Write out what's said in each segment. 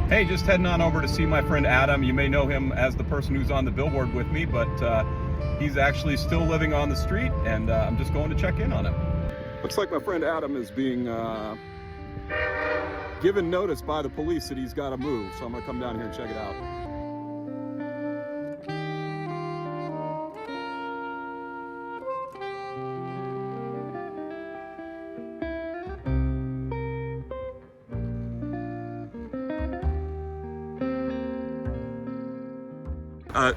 Hey, just heading on over to see my friend Adam. You may know him as the person who's on the billboard with me, but he's actually still living on the street, and I'm just going to check in on him. Looks like my friend Adam is being given notice by the police that he's got to move, so I'm going to come down here and check it out.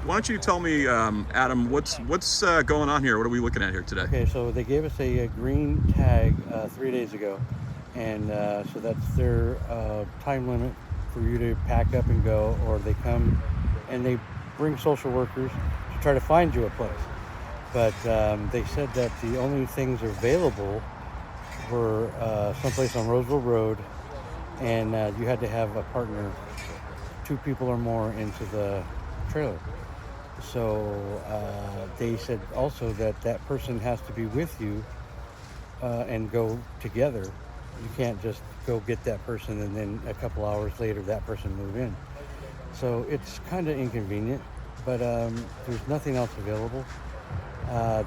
Why don't you tell me, Adam, what's going on here? What are we looking at here today? Okay, so they gave us a green tag 3 days ago, and so that's their time limit for you to pack up and go, or they come and they bring social workers to try to find you a place. But they said that the only things available were someplace on Roseville Road, and you had to have a partner, 2 people or more into the trailer. So they said also that that person has to be with you and go together. You can't just go get that person and then a couple hours later that person move in. So it's kind of inconvenient, but there's nothing else available.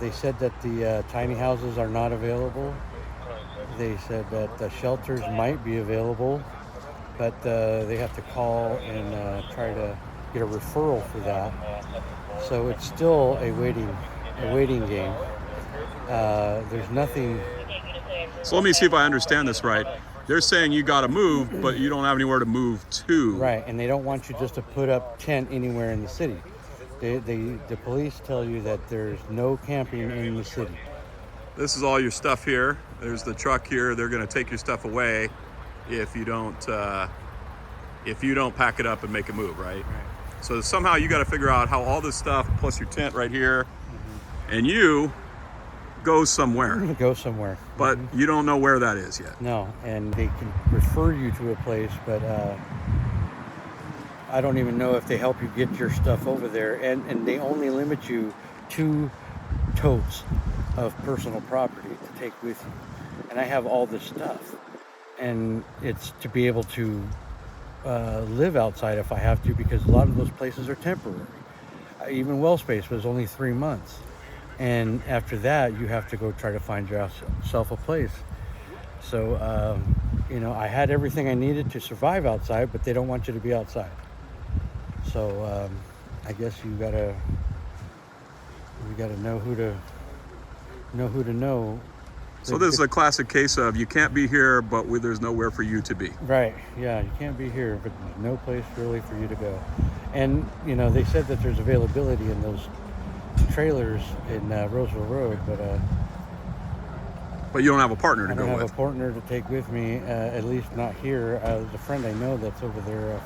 They said that the tiny houses are not available. They said that the shelters might be available, but they have to call and try to get a referral for that. So it's still a waiting game. There's nothing. So let me see if I understand this right. They're saying you got to move, but you don't have anywhere to move to. Right, and they don't want you just to put up tent anywhere in the city. The police tell you that there's no camping in the city. This is all your stuff here. There's the truck here. They're going to take your stuff away if you don't pack it up and make a move, right? So somehow you got to figure out how all this stuff, plus your tent right here, and you go somewhere. Go somewhere. But you don't know where that is yet. No, and they can refer you to a place, but I don't even know if they help you get your stuff over there. And they only limit you 2 totes of personal property to take with you. And I have all this stuff. And it's to be able to live outside if I have to, because a lot of those places are temporary. Even Wellspace was only 3 months, and after that you have to go try to find yourself a place. So I had everything I needed to survive outside, but they don't want you to be outside. So I guess you gotta know who to know. So this is a classic case of you can't be here, but there's nowhere for you to be. Right, yeah, you can't be here, but there's no place really for you to go. And, they said that there's availability in those trailers in Roseville Road, but you don't have a partner to I go don't with. have a partner to take with me, at least not here. There's a friend I know that's over there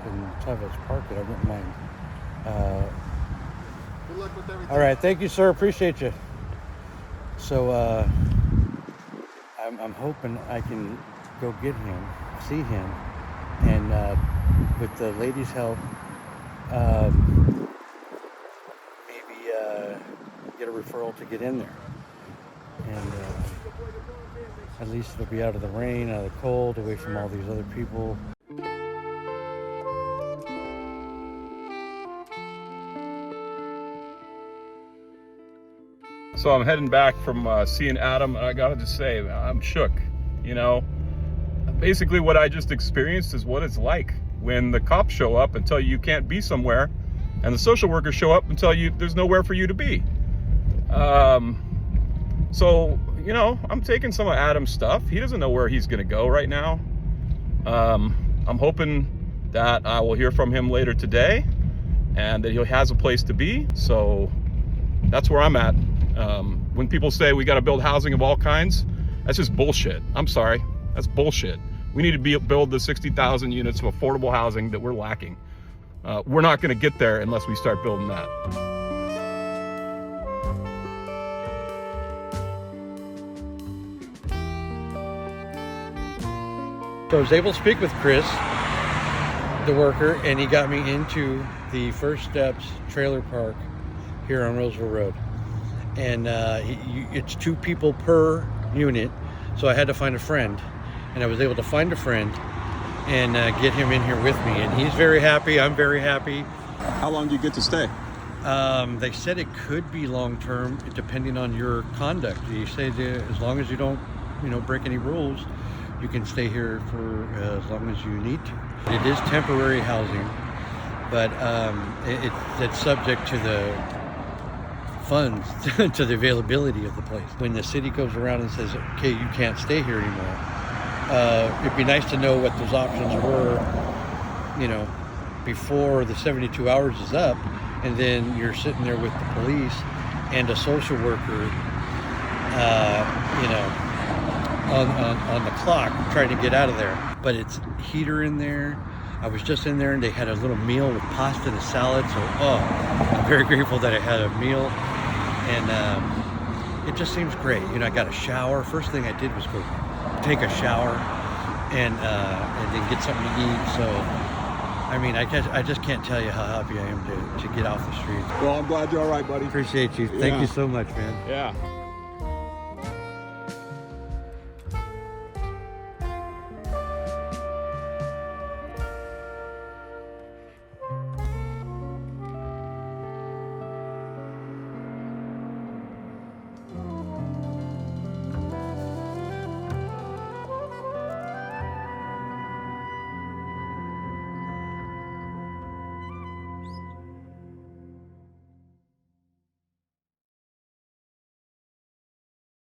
in Tevis Park that I wouldn't mind. Good luck with everything. All right, thank you, sir, appreciate you. So, I'm hoping I can go get him, see him, and with the lady's help, maybe get a referral to get in there. And at least it'll be out of the rain, out of the cold, away from all these other people. So I'm heading back from seeing Adam, and I gotta just say, I'm shook. Basically what I just experienced is what it's like when the cops show up and tell you you can't be somewhere, and the social workers show up and tell you there's nowhere for you to be. So, I'm taking some of Adam's stuff. He doesn't know where he's gonna go right now. I'm hoping that I will hear from him later today and that he has a place to be. So that's where I'm at. When people say we got to build housing of all kinds, that's just bullshit. I'm sorry, that's bullshit. We need to build the 60,000 units of affordable housing that we're lacking. We're not going to get there unless we start building that. So I was able to speak with Chris, the worker, and he got me into the First Steps trailer park here on Roseville Road. And it's 2 people per unit, so I had to find a friend, and I was able to find a friend, and get him in here with me. And he's very happy. I'm very happy. How long do you get to stay? They said it could be long-term depending on your conduct. They say that as long as you don't, break any rules, you can stay here for as long as you need to. It is temporary housing, but it's subject to the funds, to the availability of the place. When the city goes around and says, okay, you can't stay here anymore, it'd be nice to know what those options were, before the 72 hours is up, and then you're sitting there with the police and a social worker, on the clock trying to get out of there. But it's heater in there. I was just in there and they had a little meal with pasta and a salad. So, I'm very grateful that I had a meal. And it just seems great. I got a shower. First thing I did was go take a shower and then get something to eat. So, I just can't tell you how happy I am to get off the street. Well, I'm glad you're all right, buddy. Appreciate you. Thank you so much, man. Yeah.